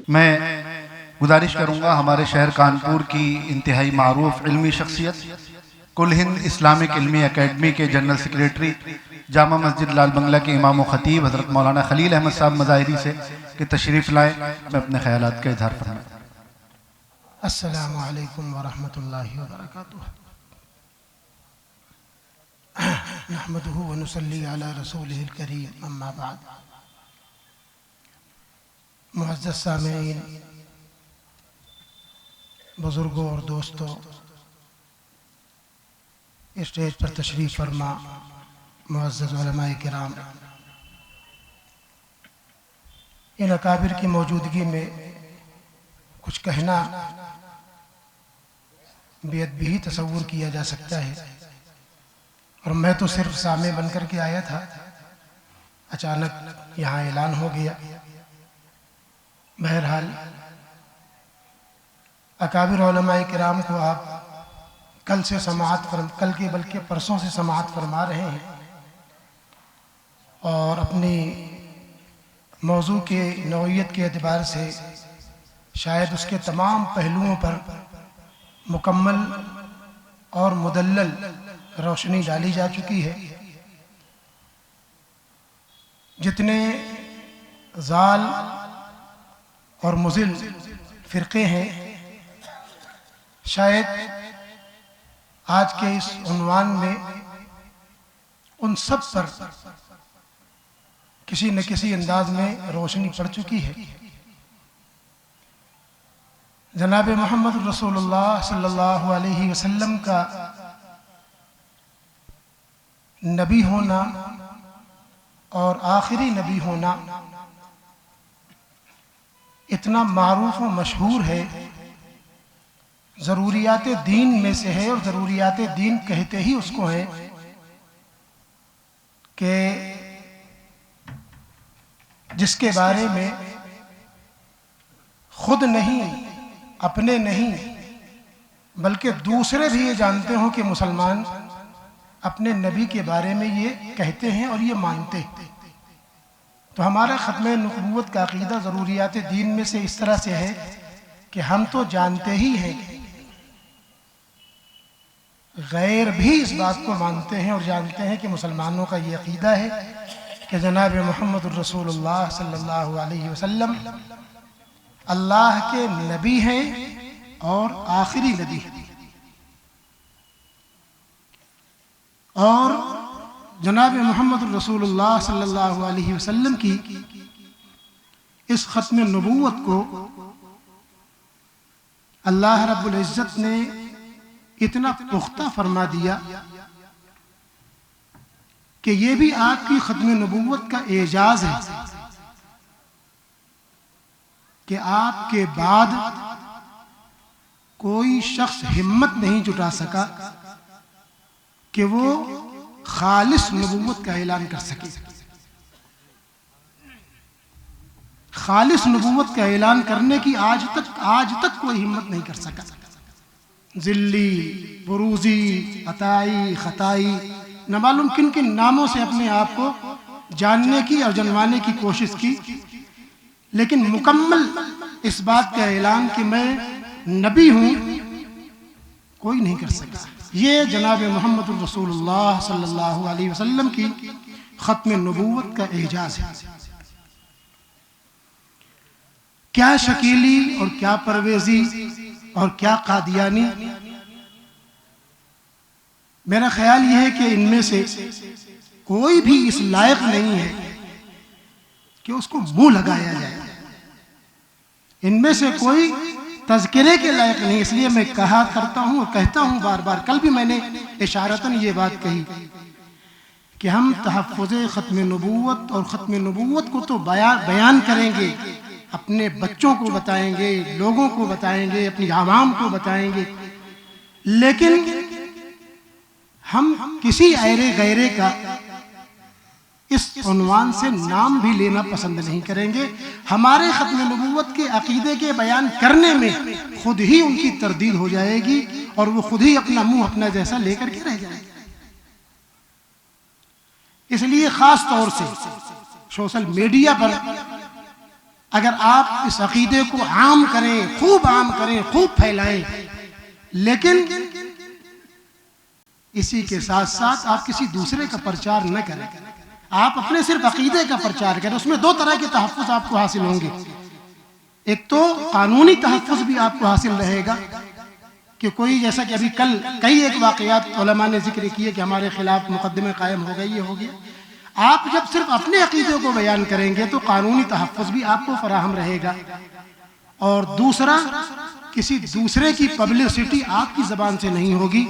میں گزارش کروں گا ہمارے شہر کانپور کی انتہائی معروف علمی شخصیت، کل ہند اسلامک علمی اکیڈمی کے جنرل سیکریٹری، جامع مسجد لال بنگلہ کے امام و خطیب حضرت مولانا خلیل احمد صاحب مظاہری سے کہ تشریف لائیں، میں اپنے خیالات کا اظہار فرمائیں۔ السلام علیکم ورحمۃ اللہ وبرکاتہ۔ نحمدہ ونصلی علی رسولہ الکریم، اما بعد۔ معزز سامعین، بزرگوں اور دوستوں، اسٹیج پر تشریف فرما معزز علماء کرام، ان اکابر کی موجودگی میں کچھ کہنا بے ادبی ہی تصور کیا جا سکتا ہے، اور میں تو صرف سامع بن کر کے آیا تھا، اچانک یہاں اعلان ہو گیا۔ بہرحال اکابر علماء کرام کو آپ کل کے بلکہ پرسوں سے سماعت فرما رہے ہیں، اور اپنی موضوع کے نوعیت کے اعتبار سے شاید اس کے تمام پہلوؤں پر مکمل اور مدلل روشنی ڈالی جا چکی ہے۔ جتنے ضال اور مضل فرقے ہیں، شاید آج کے اس عنوان میں ان سب پر کسی نہ کسی انداز میں روشنی پڑ چکی ہے۔ جناب محمد رسول اللہ صلی اللہ علیہ وسلم کا نبی ہونا اور آخری نبی ہونا اتنا معروف و مشہور ہے، ضروریات دین میں سے ہے، اور ضروریات دین کہتے ہی اس کو ہیں کہ جس کے بارے میں خود نہیں، اپنے نہیں، بلکہ دوسرے بھی یہ جانتے ہوں کہ مسلمان اپنے نبی کے بارے میں یہ کہتے ہیں اور یہ مانتے ہیں۔ تو ہمارا ختم نبوت کا عقیدہ ضروریات دین میں سے اس طرح سے ہے کہ ہم تو جانتے ہی ہیں، غیر بھی اس بات کو مانتے ہیں اور جانتے ہیں کہ مسلمانوں کا یہ عقیدہ ہے کہ جناب محمد الرسول اللہ صلی اللہ علیہ وسلم اللہ کے نبی ہیں اور آخری نبی ہیں۔ اور جناب محمد الرسول اللہ صلی اللہ علیہ وسلم کی اس ختم نبوت کو اللہ رب العزت نے اتنا پختہ فرما دیا کہ یہ بھی آپ کی ختم نبوت کا اعجاز ہے کہ آپ کے بعد کوئی شخص ہمت نہیں جٹا سکا کہ وہ خالص نبوت کا اعلان کر سکے۔ خالص نبوت کا اعلان کرنے کی آج تک کوئی ہمت نہیں کر سکا۔ ذلی، بروزی، عطائی، خطائی، نہ معلوم کن کن ناموں سے اپنے آپ کو جاننے کی اور جنوانے کی کوشش کی، لیکن مکمل اس بات کا اعلان کہ میں نبی ہوں کوئی نہیں کر سکا۔ یہ جناب محمد الرسول اللہ صلی اللہ علیہ وسلم کی ختم نبوت کا اعجاز ہے۔ کیا شکیلی اور کیا پرویزی اور کیا قادیانی، میرا خیال یہ ہے کہ ان میں سے کوئی بھی اس لائق نہیں ہے کہ اس کو منہ لگایا جائے۔ ان میں سے کوئی تذکرے کے لائق نہیں، اس لیے میں کہتا ہوں بار بار، کل بھی میں نے اشارتاً یہ بات کہی کہ ہم تحفظ ختم نبوت اور ختم نبوت کو تو بیان کریں گے، اپنے بچوں کو بتائیں گے، لوگوں کو بتائیں گے، اپنی عوام کو بتائیں گے، لیکن ہم کسی ایرے غیرے کا اس عنوان سے نام بھی لینا پسند نہیں کریں گے۔ ہمارے ختم نبوت کے عقیدے کے بیان کرنے میں خود ہی ان کی تردید ہو جائے گی اور وہ خود ہی اپنا منہ اپنا جیسا لے کر کے رہ جائے گا۔ اس لیے خاص طور سے سوشل میڈیا پر اگر آپ اس عقیدے کو عام کریں، خوب عام کریں، خوب پھیلائیں، لیکن اسی کے ساتھ ساتھ آپ کسی دوسرے کا پرچار نہ کریں، آپ اپنے صرف عقیدے کا پرچار کریں، اس میں دو طرح کے تحفظ آپ کو حاصل ہوں گے۔ ایک تو قانونی تحفظ بھی آپ کو حاصل رہے گا کہ کوئی، جیسا کہ ابھی کل کئی ایک واقعات علماء نے ذکر کیے کہ ہمارے خلاف مقدمے قائم ہو گئے، یہ ہو گیا۔ آپ جب صرف اپنے عقیدے کو بیان کریں گے تو قانونی تحفظ بھی آپ کو فراہم رہے گا، اور دوسرا کسی دوسرے کی پبلسٹی آپ کی زبان سے نہیں ہوگی،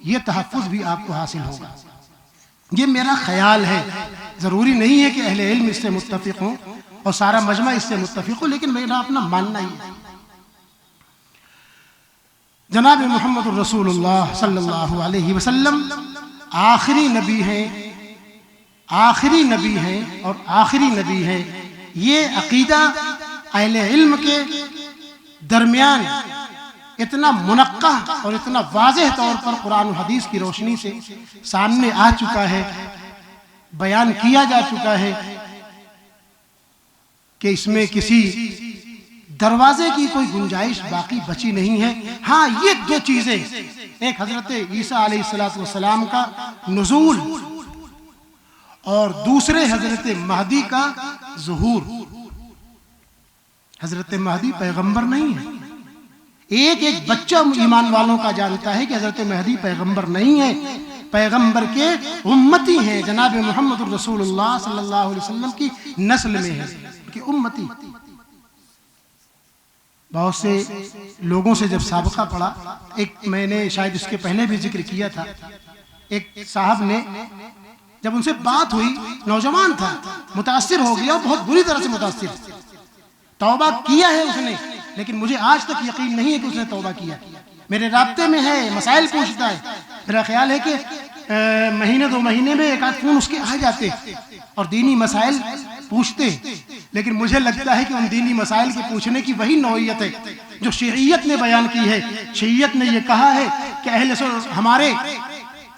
یہ تحفظ بھی آپ کو حاصل ہوگا۔ یہ میرا خیال ہے، ضروری نہیں ہے کہ اہل علم اس سے متفق ہوں اور سارا مجمع اس سے متفق ہو، لیکن میرا اپنا ماننا ہی ہے۔ جناب محمد الرسول اللہ صلی اللہ علیہ وسلم آخری نبی ہیں، آخری نبی ہیں اور آخری نبی ہیں، یہ عقیدہ اہل علم کے درمیان اتنا منقع اور اتنا واضح طور پر قرآن و حدیث کی روشنی سے سامنے آ چکا ہے، بیان کیا جا چکا ہے کہ اس میں کسی دروازے کی کوئی گنجائش باقی بچی نہیں ہے۔ ہاں، یہ دو چیزیں، ایک حضرت عیسیٰ علیہ السلام کا نزول اور دوسرے حضرت مہدی کا ظہور۔ حضرت مہدی پیغمبر نہیں ہے، ایک بچہ ایمان والوں کا جانتا ہے کہ حضرت مہدی پیغمبر نہیں ہے، پیغمبر کے امتی ہیں، جناب محمد الرسول اللہ صلی اللہ علیہ وسلم کی نسل میں ہے کہ امتی۔ بہت سے لوگوں سے جب سابقہ پڑھا، ایک میں نے شاید اس کے پہلے بھی ذکر کیا تھا، ایک صاحب نے جب ان سے بات ہوئی، نوجوان تھا، متاثر ہو گیا، بہت بری طرح سے متاثر، توبہ کیا ہے اس نے، لیکن مجھے آج تک یقین نہیں ہے کہ اس نے توبہ کیا۔ میرے رابطے میں ہے، مسائل پوچھتا ہے، میرا خیال ہے کہ مہینے دو مہینے میں ایک آدھ فون اس کے آ جاتے اور دینی مسائل پوچھتے، لیکن مجھے لگتا ہے کہ ان دینی مسائل کے پوچھنے کی وہی نوعیت ہے جو شیعیت نے بیان کی ہے۔ شیعیت نے یہ کہا ہے کہ ہمارے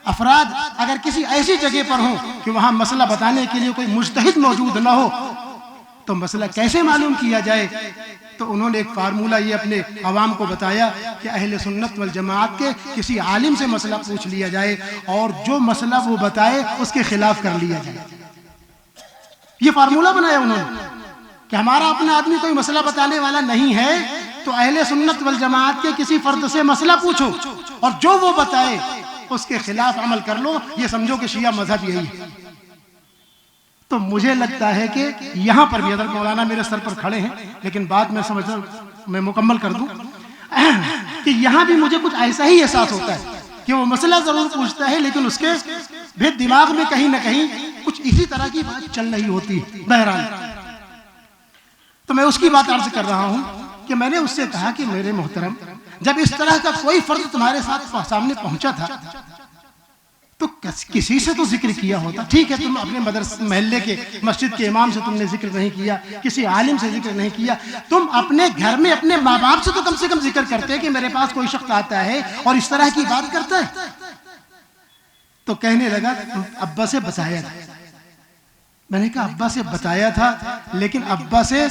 افراد اگر کسی ایسی جگہ پر ہوں کہ وہاں مسئلہ بتانے کے لیے کوئی مجتہد موجود نہ ہو تو مسئلہ کیسے معلوم کیا جائے؟ تو انہوں نے ایک فارمولہ یہ اپنے عوام کو بتایا کہ اہل سنت والجماعت کے کسی عالم سے مسئلہ پوچھ لیا جائے اور جو مسئلہ وہ بتائے اس کے خلاف کر لیا جائے۔ یہ فارمولہ بنایا انہوں نے کہ ہمارا اپنا آدمی کوئی مسئلہ بتانے والا نہیں ہے تو اہل سنت والجماعت کے کسی فرد سے مسئلہ پوچھو اور جو وہ بتائے اس کے خلاف عمل کر لو، یہ سمجھو کہ شیعہ مذہب یہی ہے۔ تو مجھے لگتا ہے کہ یہاں پر بھی حضرت مولانا میرے سر پر کھڑے ہیں، لیکن بات میں سمجھتا میں مکمل کر دوں کہ یہاں بھی مجھے کچھ ایسا ہی احساس ہوتا ہے کہ وہ مسئلہ ضرور پوچھتا ہے لیکن اس کے بھی دماغ میں کہیں نہ کہیں کچھ اسی طرح کی بات چل رہی ہوتی ہے۔ بہرحال تو میں اس کی بات عرض کر رہا ہوں کہ میں نے اس سے کہا کہ میرے محترم، جب اس طرح کا کوئی فرد تمہارے ساتھ سامنے پہنچا تھا تو کسی سے تو ذکر کیا ہوتا۔ ٹھیک ہے، تم اپنے مدرسے محلے کے مسجد کے امام سے تم نے ذکر نہیں کیا، کسی عالم سے ذکر نہیں کیا، تم اپنے گھر میں اپنے ماں باپ سے تو کم سے کم ذکر کرتے کہ میرے پاس کوئی شخص آتا ہے اور اس طرح کی بات کرتا ہے۔ تو کہنے لگا ابا سے بتایا تھا۔ میں نے کہا ابا سے بتایا تھا، لیکن ابا سے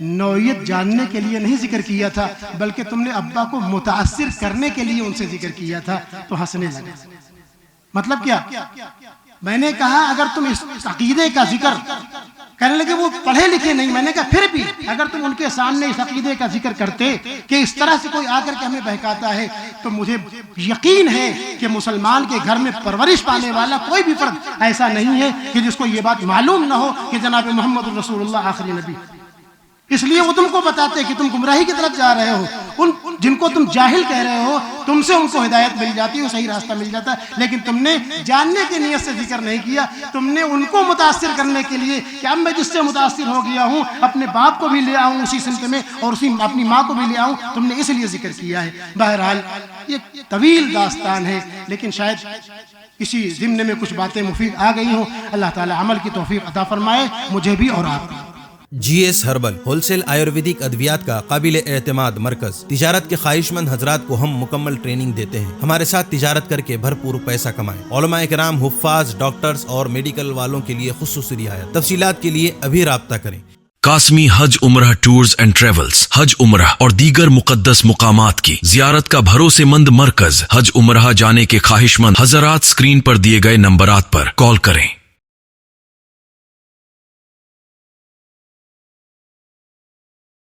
نوعیت جاننے کے لیے نہیں ذکر کیا تھا، بلکہ تم نے ابا کو متاثر کرنے کے لیے ان سے ذکر کیا تھا۔ تو ہنسنے لگا۔ مطلب کیا؟ میں نے کہا اگر تم اس عقیدے کا ذکر، کہنے لگے وہ پڑھے لکھے نہیں، میں نے کہا پھر بھی اگر تم ان کے سامنے اس عقیدے کا ذکر کرتے کہ اس طرح سے کوئی آ کر کے ہمیں بہکاتا ہے تو مجھے یقین ہے کہ مسلمان کے گھر میں پرورش پانے والا کوئی بھی فرد ایسا نہیں ہے کہ جس کو یہ بات معلوم نہ ہو کہ جناب محمد الرسول اللہ آخری نبی۔ اس لیے وہ تم کو بتاتے کہ تم گمراہی کی طرف جا رہے ہو، ان جن کو تم جاہل کہہ رہے ہو تم سے ان کو ہدایت مل جاتی ہے، صحیح راستہ مل جاتا ہے، لیکن تم نے جاننے کی نیت سے ذکر نہیں کیا، تم نے ان کو متاثر کرنے کے لیے کہ اب میں جس سے متاثر ہو گیا ہوں اپنے باپ کو بھی لے آؤں اسی سمت میں اور اپنی ماں کو بھی لے آؤں، تم نے اس لیے ذکر کیا ہے۔ بہرحال یہ طویل داستان ہے، لیکن شاید کسی ضمن میں کچھ باتیں مفید آ گئی ہوں۔ اللہ تعالی عمل کی توفیق عطا فرمائے مجھے بھی اور آپ کو۔ G S herbal wholesale Ayurvedic ادویات کا قابل اعتماد مرکز۔ تجارت کے خواہش مند حضرات کو ہم مکمل ٹریننگ دیتے ہیں۔ ہمارے ساتھ تجارت کر کے بھرپور پیسہ کمائیں۔ علماء کرام، حفاظ، ڈاکٹرز اور میڈیکل والوں کے لیے خصوصی رعایت۔ تفصیلات کے لیے ابھی رابطہ کریں۔ قاسمی حج عمرہ ٹورز اینڈ ٹریولز حج عمرہ اور دیگر مقدس مقامات کی زیارت کا بھروسے مند مرکز حج عمرہ جانے کے خواہش مند حضرات اسکرین پر دیے گئے نمبرات پر کال کریں۔